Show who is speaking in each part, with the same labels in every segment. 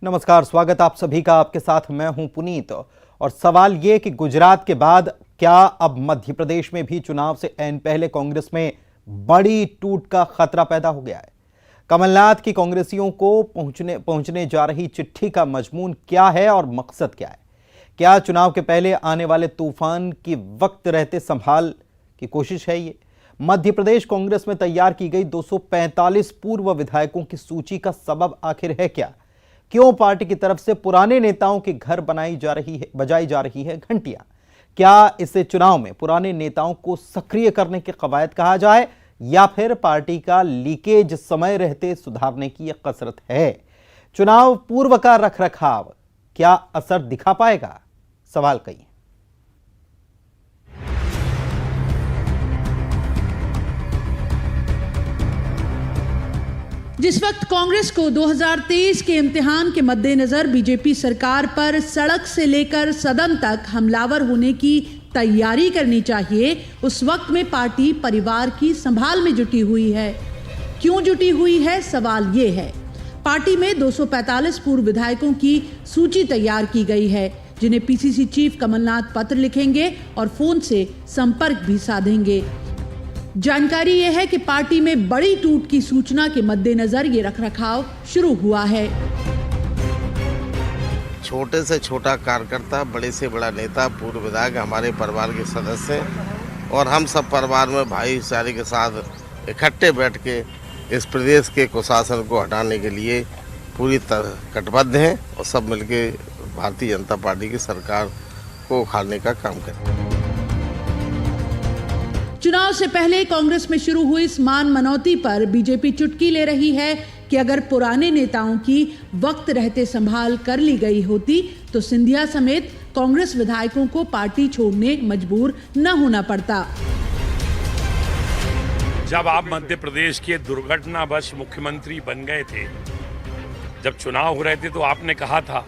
Speaker 1: नमस्कार, स्वागत आप सभी का। आपके साथ मैं हूं पुनीत। और सवाल ये कि गुजरात के बाद क्या अब मध्य प्रदेश में भी चुनाव से ऐन पहले कांग्रेस में बड़ी टूट का खतरा पैदा हो गया है। कमलनाथ की कांग्रेसियों को पहुंचने जा रही चिट्ठी का मजमून क्या है और मकसद क्या है? क्या चुनाव के पहले आने वाले तूफान की वक्त रहते संभाल की कोशिश है ये? मध्य प्रदेश कांग्रेस में तैयार की गई 245 पूर्व विधायकों की सूची का सबब आखिर है क्या? क्यों पार्टी की तरफ से पुराने नेताओं के घर बजाई जा रही है घंटियां? क्या इसे चुनाव में पुराने नेताओं को सक्रिय करने के कवायद कहा जाए या फिर पार्टी का लीकेज समय रहते सुधारने की यह कसरत है? चुनाव पूर्व का रखरखाव क्या असर दिखा पाएगा? सवाल कई है।
Speaker 2: जिस वक्त कांग्रेस को 2023 के इम्तिहान के मद्देनजर बीजेपी सरकार पर सड़क से लेकर सदन तक हमलावर होने की तैयारी करनी चाहिए, उस वक्त में पार्टी परिवार की संभाल में जुटी हुई है। क्यों जुटी हुई है, सवाल ये है। पार्टी में 245 पूर्व विधायकों की सूची तैयार की गई है, जिन्हें पीसीसी चीफ कमलनाथ पत्र लिखेंगे और फोन से संपर्क भी साधेंगे। जानकारी यह है कि पार्टी में बड़ी टूट की सूचना के मद्देनजर ये रखरखाव शुरू हुआ है।
Speaker 3: छोटे से छोटा कार्यकर्ता, बड़े से बड़ा नेता, पूर्व विधायक हमारे परिवार के सदस्य और हम सब परिवार में भाईचारे के साथ इकट्ठे बैठ के इस प्रदेश के कुशासन को हटाने के लिए पूरी तरह कटिबद्ध हैं और सब मिलके भारतीय जनता पार्टी की सरकार को उखाड़ने का काम करें।
Speaker 2: चुनाव से पहले कांग्रेस में शुरू हुई इस मान मनौती पर बीजेपी चुटकी ले रही है कि अगर पुराने नेताओं की वक्त रहते संभाल कर ली गई होती तो सिंधिया समेत कांग्रेस विधायकों को पार्टी छोड़ने मजबूर न होना पड़ता।
Speaker 4: जब आप मध्य प्रदेश के दुर्घटनावश मुख्यमंत्री बन गए थे, जब चुनाव हो रहे थे, तो आपने कहा था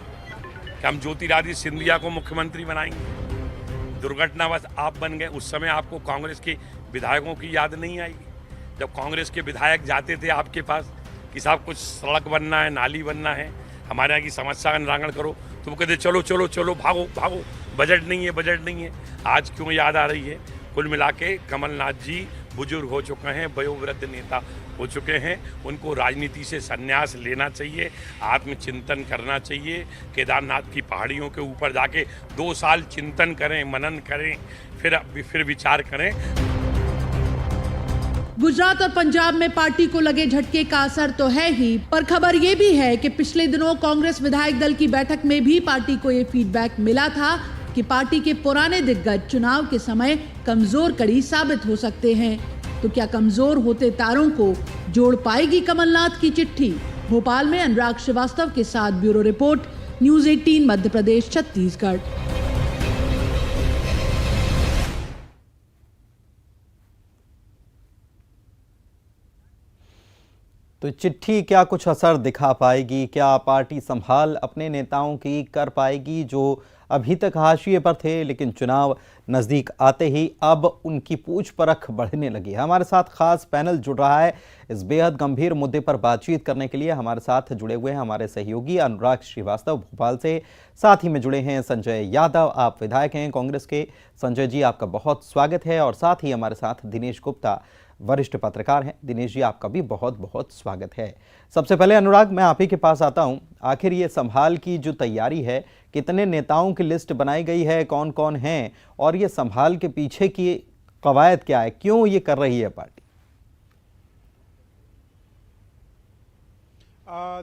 Speaker 4: कि हम ज्योतिरादित्य सिंधिया को मुख्यमंत्री बनाएंगे। दुर्घटनावश आप बन गए। उस समय आपको कांग्रेस के विधायकों की याद नहीं आएगी? जब कांग्रेस के विधायक जाते थे आपके पास कि साहब कुछ सड़क बनना है, नाली बनना है, हमारे यहाँ की समस्या का निराकरण करो, तो वो कहते चलो चलो चलो, भागो भागो, बजट नहीं है, बजट नहीं है। आज क्यों याद आ रही है? कुल मिला के कमलनाथ जी बुजुर्ग हो चुके हैं, वयोवृद्ध नेता हो चुके हैं, उनको राजनीति से संन्यास लेना चाहिए, आत्मचिंतन करना चाहिए। केदारनाथ की पहाड़ियों के ऊपर जाके 2 साल चिंतन करें, मनन करें, फिर विचार करें।
Speaker 2: गुजरात और पंजाब में पार्टी को लगे झटके का असर तो है ही, पर खबर ये भी है कि पिछले दिनों कांग्रेस विधायक दल की बैठक में भी पार्टी को ये फीडबैक मिला था कि पार्टी के पुराने दिग्गज चुनाव के समय कमजोर कड़ी साबित हो सकते हैं। तो क्या कमजोर होते तारों को जोड़ पाएगी कमलनाथ की चिट्ठी? भोपाल में अनुराग श्रीवास्तव के साथ bureau report, news 18 Madhya Pradesh Chhattisgarh.
Speaker 1: तो चिट्ठी क्या कुछ असर दिखा पाएगी? क्या पार्टी संभाल अपने नेताओं की कर पाएगी जो अभी तक हाशिए पर थे, लेकिन चुनाव नज़दीक आते ही अब उनकी पूछ परख बढ़ने लगी? हमारे साथ खास पैनल जुड़ रहा है इस बेहद गंभीर मुद्दे पर बातचीत करने के लिए। हमारे साथ जुड़े हुए हैं हमारे सहयोगी अनुराग श्रीवास्तव भोपाल से, साथ ही में जुड़े हैं संजय यादव, आप विधायक हैं कांग्रेस के। संजय जी, आपका बहुत स्वागत है। और साथ ही हमारे साथ दिनेश गुप्ता, वरिष्ठ पत्रकार हैं। दिनेश जी, आपका भी बहुत बहुत स्वागत है। सबसे पहले अनुराग, मैं आप ही के पास आता हूं। आखिर ये संभाल की जो तैयारी है, कितने नेताओं की लिस्ट बनाई गई है, कौन कौन हैं, और ये संभाल के पीछे की कवायद क्या है, क्यों ये कर रही है पार्टी?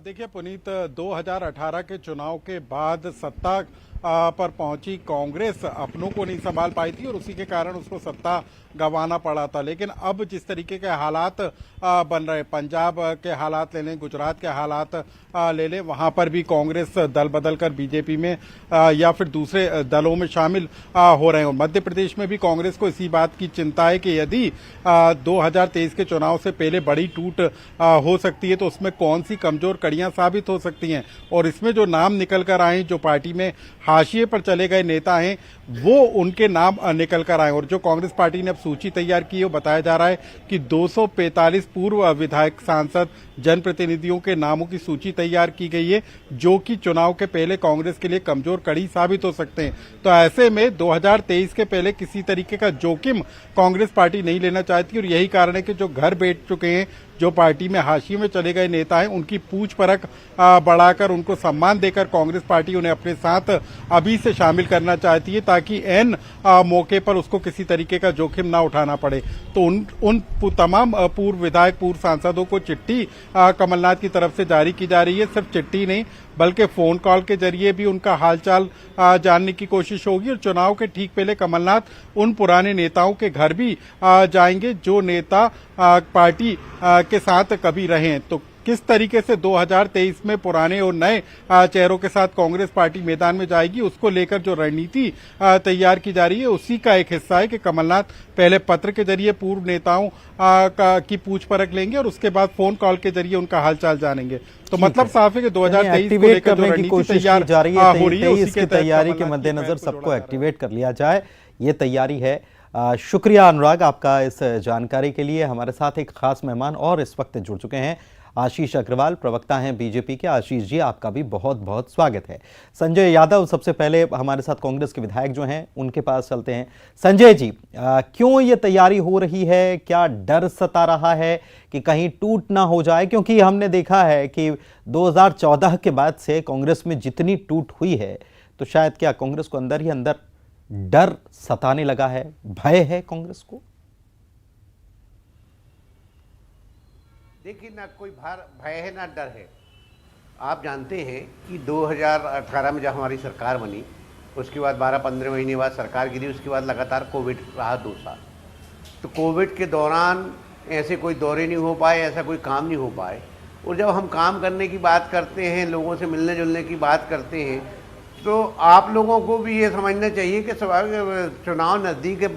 Speaker 5: देखिए पुनीत, 2018 के चुनाव के बाद सत्ता पर पहुंची कांग्रेस अपनों को नहीं संभाल पाई थी और उसी के कारण उसको सत्ता गंवाना पड़ा था। लेकिन अब जिस तरीके के हालात बन रहे, पंजाब के हालात ले लें, गुजरात के हालात ले लें, वहां पर भी कांग्रेस दल बदल कर बीजेपी में या फिर दूसरे दलों में शामिल हो रहे हैं। मध्य प्रदेश में भी कांग्रेस को इसी बात की चिंता है कि यदि 2023 के चुनाव से पहले बड़ी टूट हो सकती है तो उसमें कौन सी कमजोर कड़ियां साबित हो सकती हैं। और इसमें जो नाम निकल कर आए, जो पार्टी में हाशिए पर चले गए नेता हैं वो उनके नाम निकल कर आए। और जो कांग्रेस पार्टी ने अब सूची तैयार की है, वो बताया जा रहा है कि 245 पूर्व विधायक, सांसद, जनप्रतिनिधियों के नामों की सूची तैयार की गई है, जो कि चुनाव के पहले कांग्रेस के लिए कमजोर कड़ी साबित हो सकते हैं। तो ऐसे में 2023 के पहले किसी तरीके का जोखिम कांग्रेस पार्टी नहीं लेना चाहती, और यही कारण है कि जो घर बैठ चुके हैं, जो पार्टी में हाशिए में चले गए नेता हैं, उनकी पूछ परख बढ़ाकर उनको सम्मान देकर कांग्रेस पार्टी उन्हें अपने साथ अभी से शामिल करना चाहती है, ताकि एन मौके पर उसको किसी तरीके का जोखिम ना उठाना पड़े। तो उन तमाम पूर्व विधायक, पूर्व सांसदों को चिट्ठी कमलनाथ की तरफ से जारी की जा रही है। सिर्फ चिट्ठी नहीं, बल्कि फोन कॉल के जरिए भी उनका हालचाल जानने की कोशिश होगी। और चुनाव के ठीक पहले कमलनाथ उन पुराने नेताओं के घर भी जाएंगे जो नेता पार्टी के साथ कभी रहे हैं। तो किस तरीके से 2023 में पुराने और नए चेहरों के साथ कांग्रेस पार्टी मैदान में जाएगी, उसको लेकर जो रणनीति तैयार की जा रही है, उसी का एक हिस्सा है कि कमलनाथ पहले पत्र के जरिए पूर्व नेताओं की पूछ परख लेंगे और उसके बाद फोन कॉल के जरिए उनका हालचाल जानेंगे। तो मतलब साफ है कि 2023 को लेकर जो रणनीति तैयार
Speaker 1: जा रही है,
Speaker 5: हो रही है, उसी के
Speaker 1: तैयारी के मद्देनजर सबको एक्टिवेट कर लिया जाए, ये तैयारी है। शुक्रिया अनुराग आपका इस जानकारी के लिए। हमारे साथ एक खास मेहमान और इस वक्त जुड़ चुके हैं, आशीष अग्रवाल, प्रवक्ता हैं बीजेपी के। आशीष जी, आपका भी बहुत बहुत स्वागत है। संजय यादव सबसे पहले हमारे साथ कांग्रेस के विधायक जो हैं उनके पास चलते हैं। संजय जी, क्यों ये तैयारी हो रही है? क्या डर सता रहा है कि कहीं टूट ना हो जाए? क्योंकि हमने देखा है कि 2014 के बाद से कांग्रेस में जितनी टूट हुई है, तो शायद क्या कांग्रेस को अंदर ही अंदर डर सताने लगा है, भय है कांग्रेस को?
Speaker 6: देखिए, ना कोई भय है ना डर है। आप जानते हैं कि 2018 में जब हमारी सरकार बनी, उसके बाद 12-15 महीने बाद सरकार गिरी, उसके बाद लगातार कोविड रहा 2 साल। तो कोविड के दौरान ऐसे कोई दौरे नहीं हो पाए, ऐसा कोई काम नहीं हो पाए। और जब हम काम करने की बात करते हैं, लोगों से मिलने जुलने की बात करते हैं, तो आप लोगों को भी ये समझना चाहिए कि चुनाव नज़दीक है,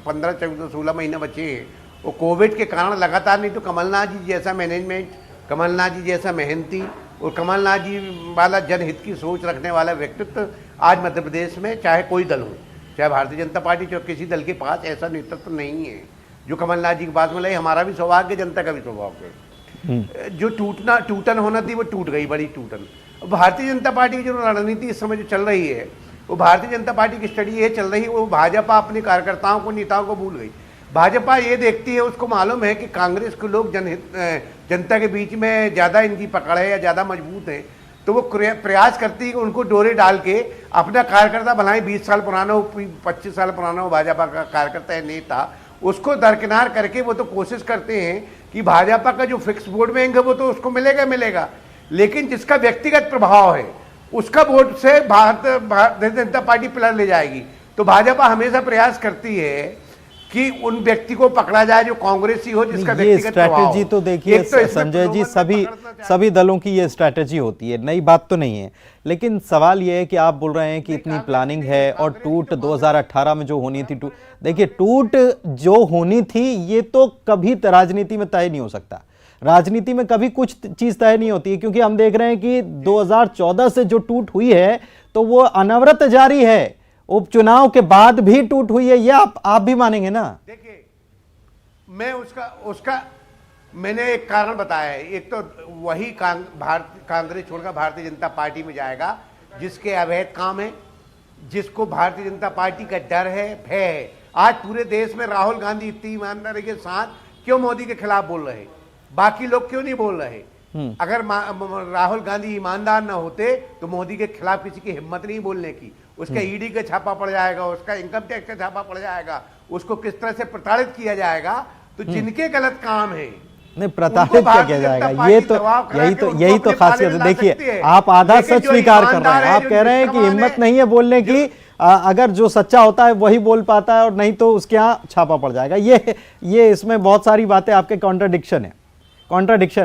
Speaker 6: 15-16 महीने बचे हैं, वो कोविड के कारण लगातार, नहीं तो कमलनाथ जी जैसा मैनेजमेंट, कमलनाथ जी जैसा मेहनती और कमलनाथ जी वाला जनहित की सोच रखने वाला व्यक्तित्व आज मध्य प्रदेश में चाहे कोई दल हो, चाहे भारतीय जनता पार्टी, चाहे किसी दल के पास ऐसा नेतृत्व नहीं है जो कमलनाथ जी के पास मिला। हमारा भी सौभाग्य, जनता का भी सौभाग्य। जो टूटन होना थी वो टूट गई, बड़ी टूटन। भारतीय जनता पार्टी की जो रणनीति इस समय जो चल रही है, वो भारतीय जनता पार्टी की स्टडी ये चल रही है, वो भाजपा अपने कार्यकर्ताओं को, नेताओं को भूल गई। भाजपा ये देखती है, उसको मालूम है कि कांग्रेस के लोग जनता के बीच में ज़्यादा इनकी पकड़ है या ज़्यादा मजबूत है, तो वो प्रयास करती है कि उनको डोरे डाल के अपना कार्यकर्ता बनाए। 20 साल पुराना हो, 25 साल पुराना हो भाजपा का कार्यकर्ता है, नेता, उसको दरकिनार करके वो तो कोशिश करते हैं कि भाजपा का जो फिक्स वोट बैंक है वो तो उसको मिलेगा, लेकिन जिसका व्यक्तिगत प्रभाव है उसका वोट से भारतीय जनता पार्टी पिलर ले जाएगी। तो भाजपा हमेशा प्रयास करती है कि उन व्यक्ति को पकड़ा जाए जो कांग्रेसी हो, जिसका व्यक्तिगत
Speaker 1: स्ट्रैटेजी तो देखिए संजय जी, सभी दलों की ये स्ट्रैटेजी होती है, नई बात तो नहीं है। लेकिन सवाल ये है कि आप बोल रहे हैं कि इतनी प्लानिंग है और टूट 2018 में जो होनी थी, देखिए टूट जो होनी थी ये तो कभी राजनीति में तय नहीं हो सकता। राजनीति में कभी कुछ चीज तय नहीं होती है, क्योंकि हम देख रहे हैं कि 2014 से जो टूट हुई है तो वो अनवरत जारी है। उपचुनाव के बाद भी टूट हुई है, ये आप भी मानेंगे ना?
Speaker 6: देखिए, मैं उसका मैंने एक कारण बताया है। एक तो वही कांग्रेस छोड़कर भारतीय जनता पार्टी में जाएगा जिसके अवैध काम है, जिसको भारतीय जनता पार्टी का डर है, भय है। आज पूरे देश में राहुल गांधी इतनी ईमानदारी के साथ क्यों मोदी के खिलाफ बोल रहे हैं, बाकी लोग क्यों नहीं बोल रहे? अगर राहुल गांधी ईमानदार न होते तो मोदी के खिलाफ किसी की हिम्मत नहीं बोलने की। उसका ईडी का छापा पड़ जाएगा, उसका इनकम टैक्स का छापा पड़ जाएगा, उसको किस तरह से प्रताड़ित किया जाएगा। तो जिनके गलत काम है,
Speaker 1: नहीं प्रताड़ित क्या किया जाएगा, यही तो खासियत है। देखिए, आप आधा सच स्वीकार कर रहे हैं, आप कह रहे हैं कि हिम्मत नहीं है बोलने की, अगर जो सच्चा होता है वही बोल पाता है और नहीं तो उसके यहाँ छापा पड़ जाएगा। ये इसमें बहुत सारी बातें आपके कॉन्ट्राडिक्शन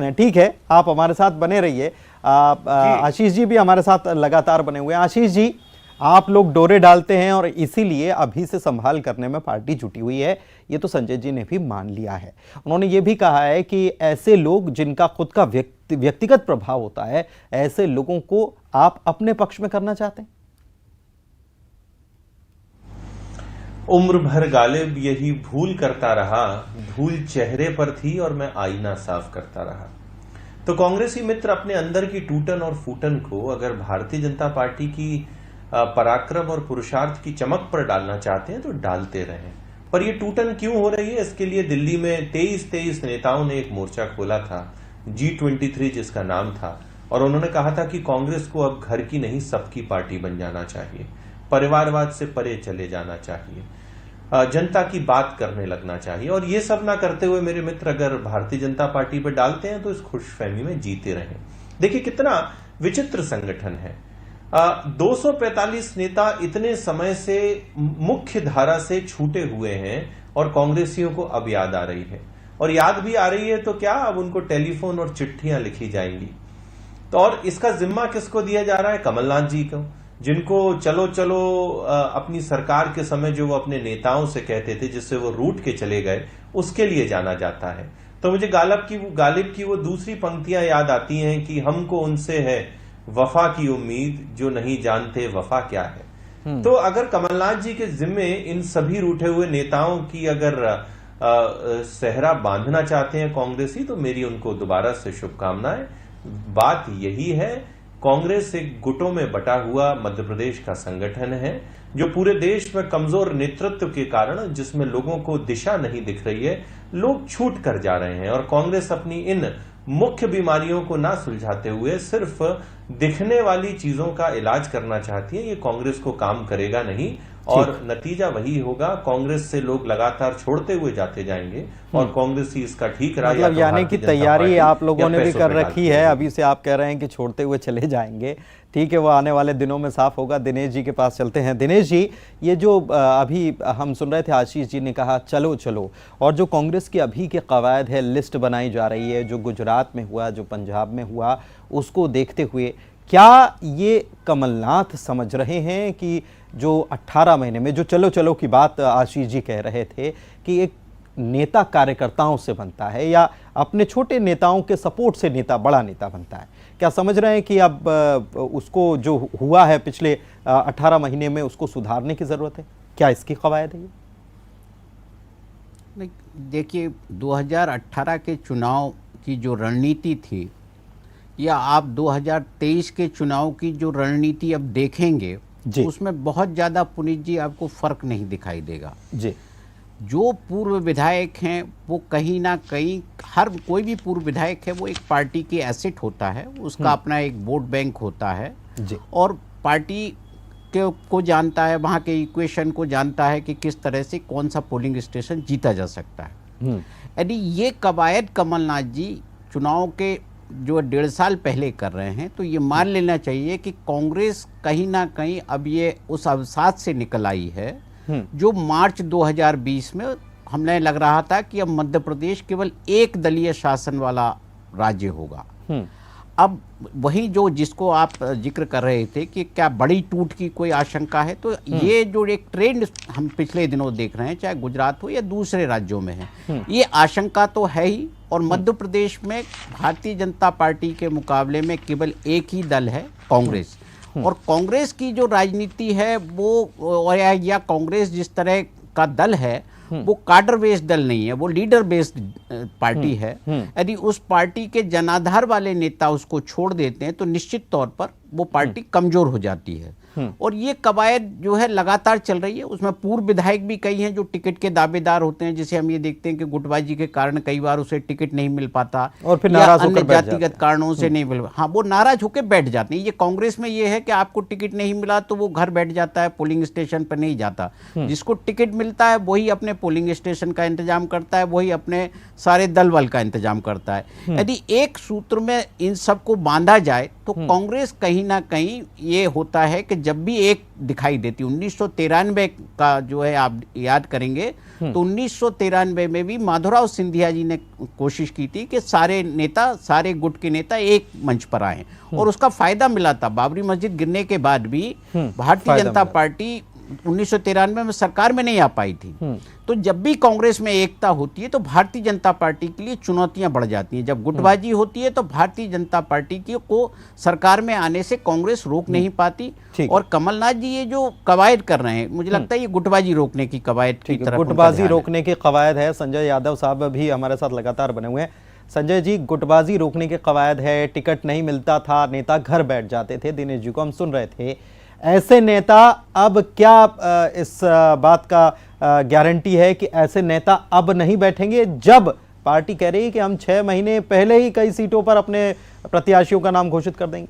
Speaker 1: है। ठीक है, आप हमारे साथ बने रहिए। आशीष जी भी हमारे साथ लगातार बने हुए हैं। आशीष जी, आप लोग डोरे डालते हैं और इसीलिए अभी से संभाल करने में पार्टी जुटी हुई है, ये तो संजय जी ने भी मान लिया है। उन्होंने ये भी कहा है कि ऐसे लोग जिनका खुद का व्यक्तिगत प्रभाव होता है, ऐसे लोगों को आप अपने पक्ष में करना चाहते हैं।
Speaker 7: उम्र भर गालिब यही भूल करता रहा, धूल चेहरे पर थी और मैं आईना साफ करता रहा। तो कांग्रेसी मित्र अपने अंदर की टूटन और फूटन को अगर भारतीय जनता पार्टी की पराक्रम और पुरुषार्थ की चमक पर डालना चाहते हैं तो डालते रहें। पर ये टूटन क्यों हो रही है, इसके लिए दिल्ली में 23 नेताओं ने एक मोर्चा खोला था, G23 जिसका नाम था, और उन्होंने कहा था कि कांग्रेस को अब घर की नहीं सबकी पार्टी बन जाना चाहिए, परिवारवाद से परे चले जाना चाहिए, जनता की बात करने लगना चाहिए। और ये सब ना करते हुए मेरे मित्र अगर भारतीय जनता पार्टी पर डालते हैं तो इस खुशफहमी में जीते रहें। देखिए कितना विचित्र संगठन है। 245 नेता इतने समय से मुख्य धारा से छूटे हुए हैं और कांग्रेसियों को अब याद आ रही है, और याद भी आ रही है तो क्या, अब उनको टेलीफोन और चिट्ठियां लिखी जाएंगी। तो और इसका जिम्मा किसको दिया जा रहा है? कमलनाथ जी को, जिनको चलो चलो अपनी सरकार के समय जो वो अपने नेताओं से कहते थे, जिससे वो रूठ के चले गए, उसके लिए जाना जाता है। तो मुझे गालिब की वो दूसरी पंक्तियां याद आती हैं कि हमको उनसे है वफा की उम्मीद, जो नहीं जानते वफा क्या है। तो अगर कमलनाथ जी के जिम्मे इन सभी रूठे हुए नेताओं की अगर सेहरा बांधना चाहते हैं कांग्रेसी, तो मेरी उनको दोबारा से शुभकामनाएं। बात यही है, कांग्रेस एक गुटों में बटा हुआ मध्य प्रदेश का संगठन है जो पूरे देश में कमजोर नेतृत्व के कारण, जिसमें लोगों को दिशा नहीं दिख रही है, लोग छूट कर जा रहे हैं। और कांग्रेस अपनी इन मुख्य बीमारियों को ना सुलझाते हुए सिर्फ दिखने वाली चीजों का इलाज करना चाहती है। ये कांग्रेस को काम करेगा नहीं, और नतीजा वही होगा, कांग्रेस से लोग लगातार छोड़ते हुए जाते जाएंगे और कांग्रेस ही इसका ठीक रहा।
Speaker 1: मतलब यानी कि तैयारी आप लोगों ने भी कर रखी है, अभी से आप कह रहे हैं कि छोड़ते हुए चले जाएंगे। ठीक है, वो आने वाले दिनों में साफ होगा। दिनेश जी के पास चलते हैं। दिनेश जी, ये जो अभी हम सुन रहे थे, आशीष जी ने कहा चलो चलो, और जो कांग्रेस की अभी के कवायद है, लिस्ट बनाई जा रही है, जो गुजरात में हुआ, जो पंजाब में हुआ, उसको देखते हुए क्या ये कमलनाथ समझ रहे हैं कि जो 18 महीने में जो चलो चलो की बात आशीष जी कह रहे थे कि एक नेता कार्यकर्ताओं से बनता है या अपने छोटे नेताओं के सपोर्ट से नेता बड़ा नेता बनता है, क्या समझ रहे हैं कि अब उसको जो हुआ है पिछले 18 महीने में उसको सुधारने की जरूरत है? क्या इसकी कवायद है?
Speaker 8: नहीं, देखिए 2018 के चुनाव की जो रणनीति थी या आप 2023 के चुनाव की जो रणनीति अब देखेंगे, उसमें बहुत ज़्यादा पुनीत जी आपको फर्क नहीं दिखाई देगा
Speaker 1: जी।
Speaker 8: जो पूर्व विधायक हैं वो कहीं ना कहीं, हर कोई भी पूर्व विधायक है वो एक पार्टी की एसेट होता है, उसका अपना एक वोट बैंक होता है
Speaker 1: जी।
Speaker 8: और पार्टी को जानता है, वहाँ के इक्वेशन को जानता है कि किस तरह से कौन सा पोलिंग स्टेशन जीता जा सकता है। यदि ये कवायद कमलनाथ जी चुनाव के जो 1.5 साल पहले कर रहे हैं, तो ये मान लेना चाहिए कि कांग्रेस कहीं ना कहीं अब ये उस अवसाद से निकल आई है जो मार्च 2020 में हमें लग रहा था कि अब मध्य प्रदेश केवल एक दलीय शासन वाला राज्य होगा। अब वही जो जिसको आप जिक्र कर रहे थे कि क्या बड़ी टूट की कोई आशंका है, तो ये जो एक ट्रेंड हम पिछले दिनों देख रहे हैं, चाहे गुजरात हो या दूसरे राज्यों में है, ये आशंका तो है ही। और मध्य प्रदेश में भारतीय जनता पार्टी के मुकाबले में केवल एक ही दल है, कांग्रेस। और कांग्रेस की जो राजनीति है वो या कांग्रेस जिस तरह का दल है वो काडर बेस्ड दल नहीं है, वो लीडर बेस्ड पार्टी है। यदि उस पार्टी के जनाधार वाले नेता उसको छोड़ देते हैं तो निश्चित तौर पर वो पार्टी कमजोर हो जाती है। और ये कवायद जो है लगातार चल रही है। उसमें पूर्व विधायक भी कई हैं जो टिकट के दावेदार होते हैं, जिसे हम ये देखते हैं कि गुटबाजी के कारण कई बार उसे टिकट नहीं मिल पाता
Speaker 1: और फिर
Speaker 8: या अन्य जातिगत कारणों से नहीं मिल, हाँ वो नाराज होकर बैठ जाते हैं। ये कांग्रेस में ये है कि आपको टिकट नहीं मिला तो वो घर बैठ जाता है, पोलिंग स्टेशन पर नहीं जाता। जिसको टिकट मिलता है वही अपने पोलिंग स्टेशन का इंतजाम करता है, वही अपने सारे दल बल का इंतजाम करता है। यदि एक सूत्र में इन सबको बांधा जाए तो कांग्रेस कहीं ना कहीं ये होता है कि जब भी एक दिखाई देती, 1993 का जो है आप याद करेंगे तो 1993 में भी माधवराव सिंधिया जी ने कोशिश की थी कि सारे नेता, सारे गुट के नेता एक मंच पर आए और उसका फायदा मिला था। बाबरी मस्जिद गिरने के बाद भी भारतीय जनता पार्टी 1993 में सरकार में नहीं आ पाई थी। तो जब भी कांग्रेस में एकता होती है तो भारतीय जनता पार्टी के लिए चुनौतियां बढ़ जाती हैं। जब गुटबाजी होती है तो भारतीय जनता पार्टी को सरकार में आने से कांग्रेस रोक नहीं पाती। और कमलनाथ जी ये जो कवायद कर रहे हैं, मुझे लगता है ये गुटबाजी रोकने की कवायद की तरफ
Speaker 1: गुटबाजी रोकने की कवायद है। संजय यादव साहब भी हमारे साथ लगातार बने हुए हैं। संजय जी, गुटबाजी रोकने की कवायद है, टिकट नहीं मिलता था, नेता घर बैठ जाते थे, दिनेश जी को हम सुन रहे थे। ऐसे नेता, अब क्या इस बात का गारंटी है कि ऐसे नेता अब नहीं बैठेंगे, जब पार्टी कह रही है कि हम 6 महीने पहले ही कई सीटों पर अपने प्रत्याशियों का नाम घोषित कर देंगे?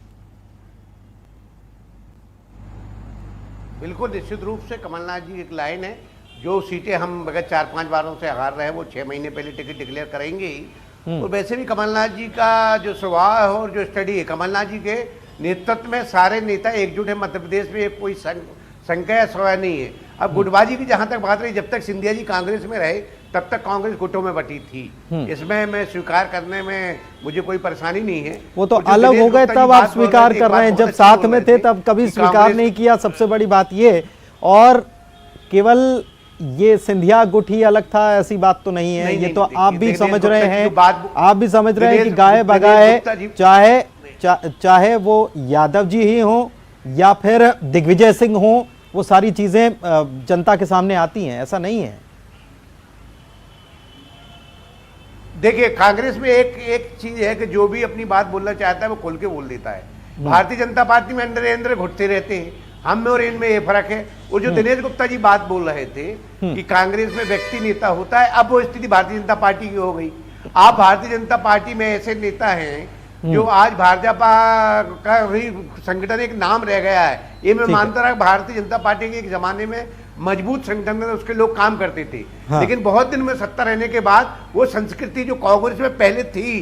Speaker 6: बिल्कुल निश्चित रूप से कमलनाथ जी एक लाइन है, जो सीटें हम अगर 4-5 बारों से हार रहे हैं वो 6 महीने पहले टिकट डिक्लेयर करेंगे ही। और वैसे भी कमलनाथ जी का जो स्वभाव है और जो स्टडी है, कमलनाथ जी के नेतृत्व में सारे नेता एकजुट है। मध्य प्रदेश में कोई संख्या या स्वभाव नहीं है। अब गुटबाजी की जहां तक बात रही, जब तक सिंधिया जी कांग्रेस में रहे तब तक कांग्रेस गुटों में बटी थी। इसमें मैं स्वीकार करने में मुझे कोई परेशानी नहीं है।
Speaker 1: वो तो अलग हो गए तब आप स्वीकार कर रहे हैं, जब साथ में थे तब कभी स्वीकार नहीं किया। सबसे बड़ी बात ये, और केवल ये सिंधिया गुट ही अलग था ऐसी बात तो नहीं है। ये तो आप भी समझ रहे हैं, आप भी समझ रहे हैं कि गाय बगाए, चाहे वो यादव जी ही हो या फिर दिग्विजय सिंह हो, वो सारी चीजें जनता के सामने आती हैं, ऐसा नहीं है।
Speaker 6: देखिए, कांग्रेस में एक चीज है कि जो भी अपनी बात बोलना चाहता है वो खोल के बोल देता है। भारतीय जनता पार्टी में अंदर घुटते रहते हैं। हम में और इनमें ये फर्क है। और जो दिनेश गुप्ता जी बात बोल रहे थे कि कांग्रेस में व्यक्ति नेता होता है, अब वो स्थिति भारतीय जनता पार्टी की हो गई। आप भारतीय जनता पार्टी में ऐसे नेता हैं जो आज भाजपा का ही संगठन एक नाम रह गया है। ये मैं मानता रहा, भारतीय जनता पार्टी के एक जमाने में मजबूत संगठन में उसके लोग काम करते थे। लेकिन बहुत दिन में सत्ता रहने के बाद वो संस्कृति जो कांग्रेस में पहले थी,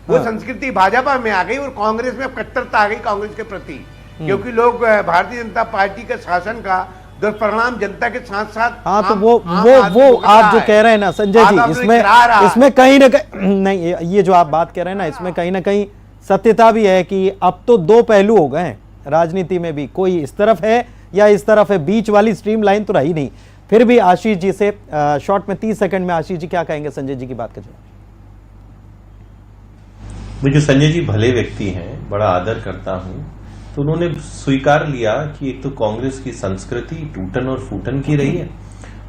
Speaker 6: वो संस्कृति भाजपा में आ गई और कांग्रेस में कट्टरता आ गई कांग्रेस के प्रति। क्योंकि लोग भारतीय जनता पार्टी के शासन का दुष्परिणाम जनता के साथ साथ,
Speaker 1: हाँ, तो वो आप जो कह रहे हैं ना संजय जी, इसमें कहीं ना कहीं नहीं, ये जो आप बात कह रहे हैं ना, इसमें कहीं ना कहीं सत्यता भी है कि अब तो दो पहलू हो गए हैं राजनीति में भी। कोई इस तरफ है या इस तरफ है, बीच वाली स्ट्रीम लाइन तो रही नहीं। फिर भी आशीष जी से शॉर्ट में 30 सेकंड में आशीष जी क्या कहेंगे संजय जी की बात का जवाब?
Speaker 7: मुझे संजय जी भले व्यक्ति हैं, बड़ा आदर करता हूं। तो उन्होंने स्वीकार लिया कि एक तो कांग्रेस की संस्कृति टूटन और फूटन की रही है,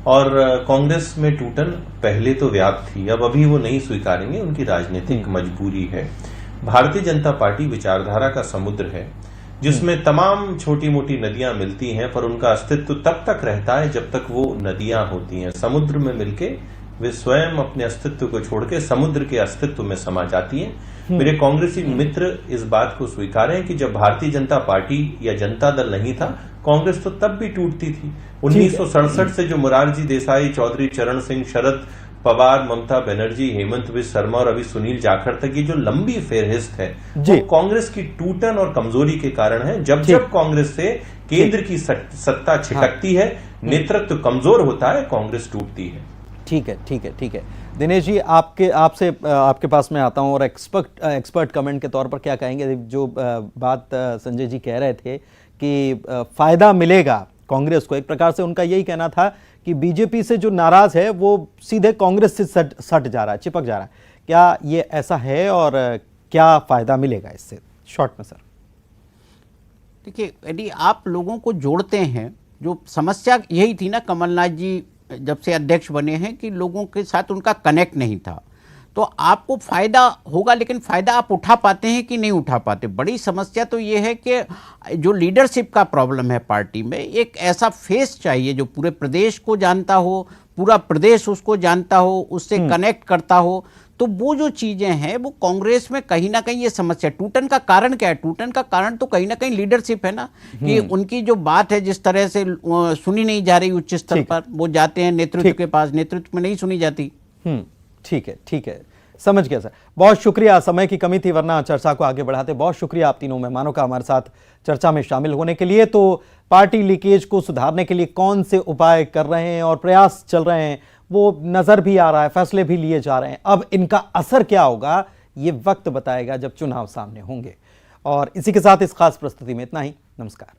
Speaker 7: और कांग्रेस में टूटन पहले तो व्याप्त थी, अब अभी वो नहीं स्वीकारेंगे, उनकी राजनीतिक मजबूरी है। भारतीय जनता पार्टी विचारधारा का समुद्र है जिसमें तमाम छोटी मोटी नदियां मिलती हैं, पर उनका अस्तित्व तब तक रहता है जब तक वो नदियां होती हैं। समुद्र में मिलके वे स्वयं अपने अस्तित्व को छोड़ के समुद्र के अस्तित्व में समा जाती हैं। मेरे कांग्रेसी मित्र इस बात को स्वीकारें कि जब भारतीय जनता पार्टी या जनता दल नहीं था, कांग्रेस तो तब भी टूटती थी। 1967 से जो मोरारजी देसाई, चौधरी चरण सिंह, शरद पवार, ममता बनर्जी, हेमंत बिश्व शर्मा और अभी सुनील जाखड़ तक ये जो लंबी फेहरिस्त है, वो कांग्रेस की टूटन और कमजोरी के कारण है। जब कांग्रेस से केंद्र की सत्ता छिटकती है, नेतृत्व कमजोर होता है, कांग्रेस टूटती है।
Speaker 1: ठीक है दिनेश जी, आपके पास में आता हूं और एक्सपर्ट कमेंट के तौर पर क्या कहेंगे? जो बात संजय जी कह रहे थे कि फायदा मिलेगा कांग्रेस को, एक प्रकार से उनका यही कहना था कि बीजेपी से जो नाराज है वो सीधे कांग्रेस से सट जा रहा है, चिपक जा रहा है। क्या ये ऐसा है और क्या फायदा मिलेगा इससे? शॉर्ट में सर।
Speaker 8: देखिए, यदि आप लोगों को जोड़ते हैं, जो समस्या यही थी ना, कमलनाथ जी जब से अध्यक्ष बने हैं कि लोगों के साथ उनका कनेक्ट नहीं था, तो आपको फायदा होगा, लेकिन फायदा आप उठा पाते हैं कि नहीं उठा पाते। बड़ी समस्या तो ये है कि जो लीडरशिप का प्रॉब्लम है पार्टी में, एक ऐसा फेस चाहिए जो पूरे प्रदेश को जानता हो, पूरा प्रदेश उसको जानता हो, उससे कनेक्ट करता हो। तो वो जो चीजें हैं वो कांग्रेस में कहीं ना कहीं ये समस्या। टूटन का कारण क्या है? टूटन का कारण तो कहीं ना कहीं लीडरशिप है ना, कि उनकी जो बात है जिस तरह से सुनी नहीं जा रही उच्च स्तर पर, वो जाते हैं नेतृत्व के पास, नेतृत्व में नहीं सुनी जाती।
Speaker 1: ठीक है, समझ गया सर। बहुत शुक्रिया, समय की कमी थी वरना चर्चा को आगे बढ़ाते। बहुत शुक्रिया आप तीनों मेहमानों का हमारे साथ चर्चा में शामिल होने के लिए। तो पार्टी लीकेज को सुधारने के लिए कौन से उपाय कर रहे हैं और प्रयास चल रहे हैं, वो नजर भी आ रहा है, फैसले भी लिए जा रहे हैं। अब इनका असर क्या होगा ये वक्त बताएगा जब चुनाव सामने होंगे। और इसी के साथ इस खास प्रस्तुति में इतना ही। नमस्कार।